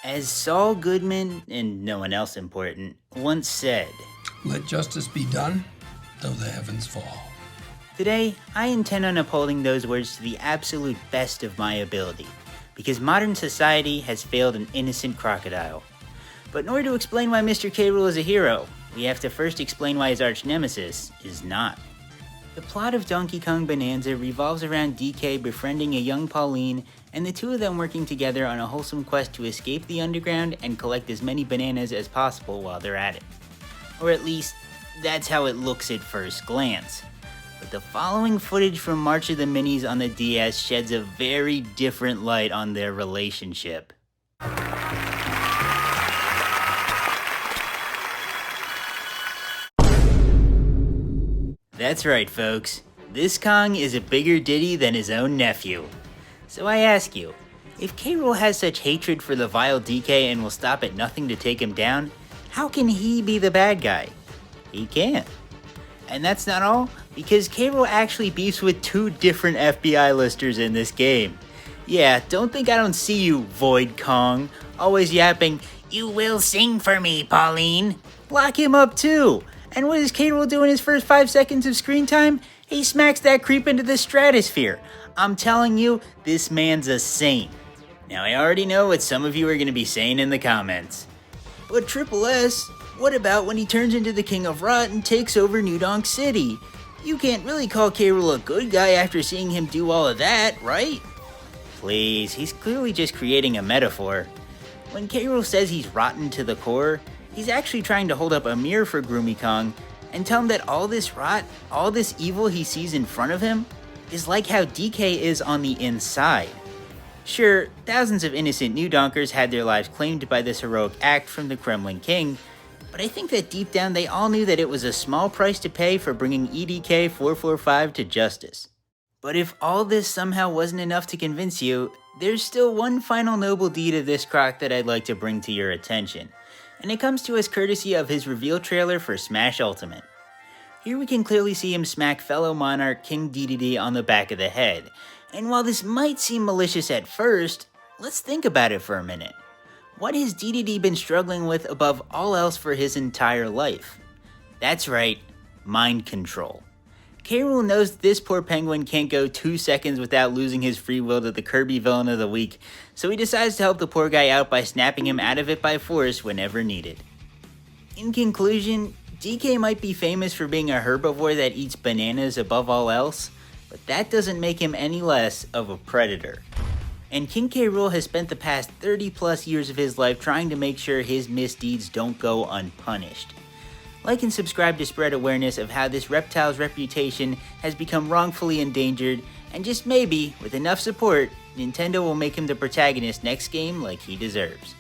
As Saul Goodman, and no one else important, once said, "Let justice be done, though the heavens fall." Today, I intend on upholding those words to the absolute best of my ability, because modern society has failed an innocent crocodile. But in order to explain why Mr. K Rool is a hero, we have to first explain why his arch nemesis is not. The plot of Donkey Kong Bonanza revolves around DK befriending a young Pauline and the two of them working together on a wholesome quest to escape the underground and collect as many bananas as possible while they're at it. Or at least, that's how it looks at first glance. But the following footage from March of the Minis on the DS sheds a very different light on their relationship. That's right, folks. This Kong is a bigger ditty than his own nephew. So I ask you, if K Rool has such hatred for the vile DK and will stop at nothing to take him down, how can he be the bad guy? He can't. And that's not all, because K Rool actually beefs with two different FBI listers in this game. Yeah, don't think I don't see you, Void Kong, always yapping, "You will sing for me, Pauline." Lock him up too. And what does K Rool do in his first 5 seconds of screen time? He smacks that creep into the stratosphere. I'm telling you, this man's a saint. Now I already know what some of you are going to be saying in the comments. But Triple S, what about when he turns into the King of Rot and takes over New Donk City? You can't really call K Rool a good guy after seeing him do all of that, right? Please, he's clearly just creating a metaphor. When K Rool says he's rotten to the core, he's actually trying to hold up a mirror for Groomy Kong and tell him that all this rot, all this evil he sees in front of him, is like how DK is on the inside. Sure, thousands of innocent New Donkers had their lives claimed by this heroic act from the Kremlin King, but I think that deep down they all knew that it was a small price to pay for bringing EDK 445 to justice. But if all this somehow wasn't enough to convince you, there's still one final noble deed of this croc that I'd like to bring to your attention, and it comes to us courtesy of his reveal trailer for Smash Ultimate. Here we can clearly see him smack fellow monarch King Dedede on the back of the head, and while this might seem malicious at first, let's think about it for a minute. What has Dedede been struggling with above all else for his entire life? That's right, mind control. K Rool knows this poor penguin can't go 2 seconds without losing his free will to the Kirby Villain of the Week, so he decides to help the poor guy out by snapping him out of it by force whenever needed. In conclusion, DK might be famous for being a herbivore that eats bananas above all else, but that doesn't make him any less of a predator. And King K Rool has spent the past 30 plus years of his life trying to make sure his misdeeds don't go unpunished. Like and subscribe to spread awareness of how this reptile's reputation has become wrongfully endangered, and just maybe, with enough support, Nintendo will make him the protagonist next game like he deserves.